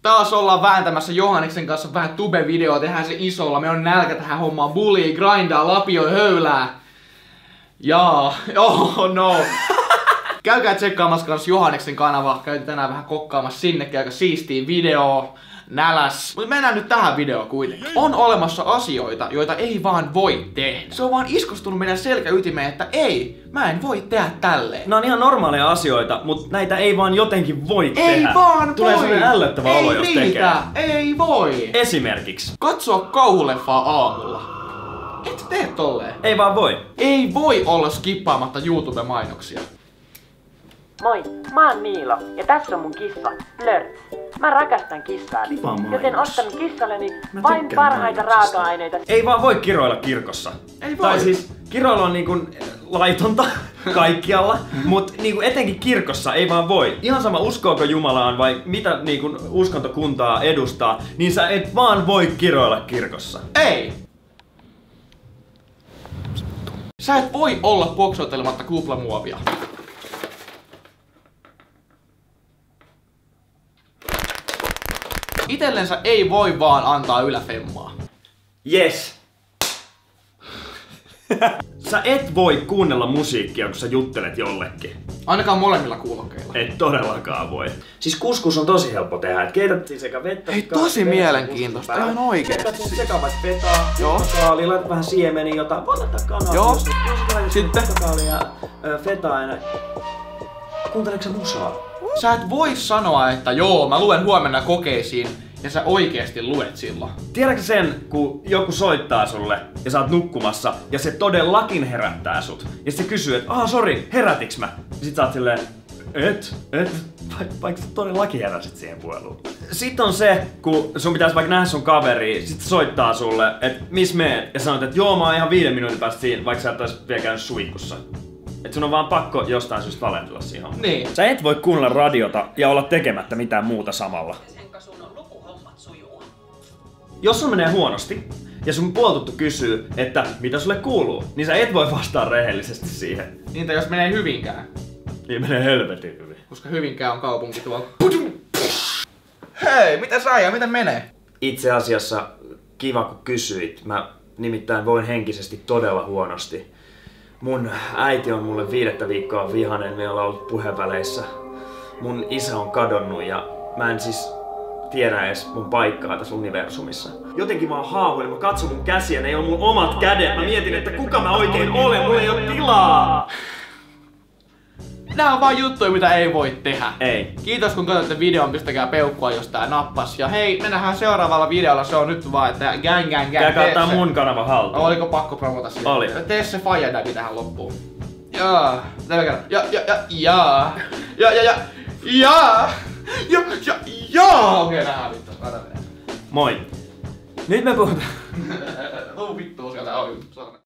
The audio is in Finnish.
Taas ollaan vääntämässä Johanneksen kanssa vähän tube-videoa, tehdään se isolla. Me on nälkä tähän hommaan, bulii, grindaa, lapioi, höylää. Jaa, oh no. Käykää tsekkaamassa kans Johanneksen kanava. Käytiin tänään vähän kokkaamassa sinnekin, aika siistiin video. Näläs. Mutta mennään nyt tähän videoon kuitenkin. On olemassa asioita, joita ei vaan voi tehdä. Se on vaan iskostunut meidän selkäytimeen, että ei, mä en voi tehdä tälleen. Nämä on ihan normaaleja asioita, mutta näitä ei vaan jotenkin voi tehdä. Ei vaan Tulee voi. sellainen ällöttävä olo, jos tekee. Ei voi. Esimerkiksi. Katsoa kauhuleffaa aamulla. Et tee tolleen. Ei vaan voi. Ei voi olla skippaamatta YouTube-mainoksia. Moi, mä oon Niilo ja tässä on mun kissa, Flört. Mä rakastan kissaani, Kiva mainos. joten ostan kissalleni Mä vain tykkään parhaita mainoksista. raaka-aineita. Ei vaan voi kiroilla kirkossa. Ei voi. Tai siis kiroilu on niinku laitonta kaikkialla, mut niinku etenkin kirkossa ei vaan voi. Ihan sama uskooko Jumalaan vai mitä niinku uskontokuntaa edustaa, niin sä et vaan voi kiroilla kirkossa. Ei! Sä et voi olla poksotelematta kuplamuovia. Itellensä ei voi vaan antaa yläfemmaa. Yes. Sä et voi kuunnella musiikkia, kun sä juttelet jollekin. Ainakaan molemmilla kuulokkeilla. Et todellakaan voi. Siis kuskus on tosi helppo tehdä. Et keität sekä vettä... Hei, tosi mielenkiintoista, ihan oikeesti. Sekä vaikka fetaa, Joo. kaalia, laitat vähän siemeniä, jotain. Voit laittaa kanaa. Joo. Sitten Sitten. kaalia, fetaa ja näin. Kuunteleeko sä musaa? Sä et voi sanoa, että joo, mä luen huomenna kokeisiin, ja sä oikeesti luet silloin. Tiedätkö sen, kun joku soittaa sulle ja sä oot nukkumassa ja se todellakin herättää sut. Ja se kysyy, että sori, herätiks mä? Ja sit sä oot silleen, vaikka sä todellakin heräsit siihen puheluun. Sitten on se, kun sun pitäisi vaikka nähdä sun kaveri, sit se soittaa sulle, että miss meet? Ja sanot, että joo, mä oon ihan 5 minuutin päästä siinä, vaikka sä et ois vielä käynyt suihkussa. Et sun on vaan pakko jostain syystä valentella siihen hommaan. Niin. Sä et voi kuunnella radiota ja olla tekemättä mitään muuta samalla. Jos sun menee huonosti ja sun puoltuttu kysyy, että mitä sulle kuuluu, niin sä et voi vastaa rehellisesti siihen. Niin, tai jos menee Hyvinkään. Niin menee helvetin hyvin. Koska Hyvinkään on kaupunki tuolla. Hei, mitä sä ja miten menee? Itse asiassa kiva kun kysyit. Mä nimittäin voin henkisesti todella huonosti. Mun äiti on mulle 5 viikkoa vihanen, me ollaan ollut puheväleissä. Mun isä on kadonnut ja mä en siis tiedä edes mun paikkaa tässä universumissa. Jotenkin mä oon haahuilin, mä katson mun käsiä, ne ei ole mun omat kädet. Mä mietin, että kuka mä oikein olen, mulla ei oo tilaa! Nää on vaan juttuja, mitä ei voi tehdä. Ei. Kiitos kun katsotte videon, pistäkää peukkua, jos tää nappas. Ja hei, me nähdään seuraavalla videolla, se on nyt vaan, että gang. Käy kattaa mun kanavan haltuun. Oliko pakko promota sitä? Oli. Tee se faija-däbi tähän loppuun. Jaa. Okei, nähdään vittu. Moi. Nyt me puhutaan. Tuu vittuun sieltä.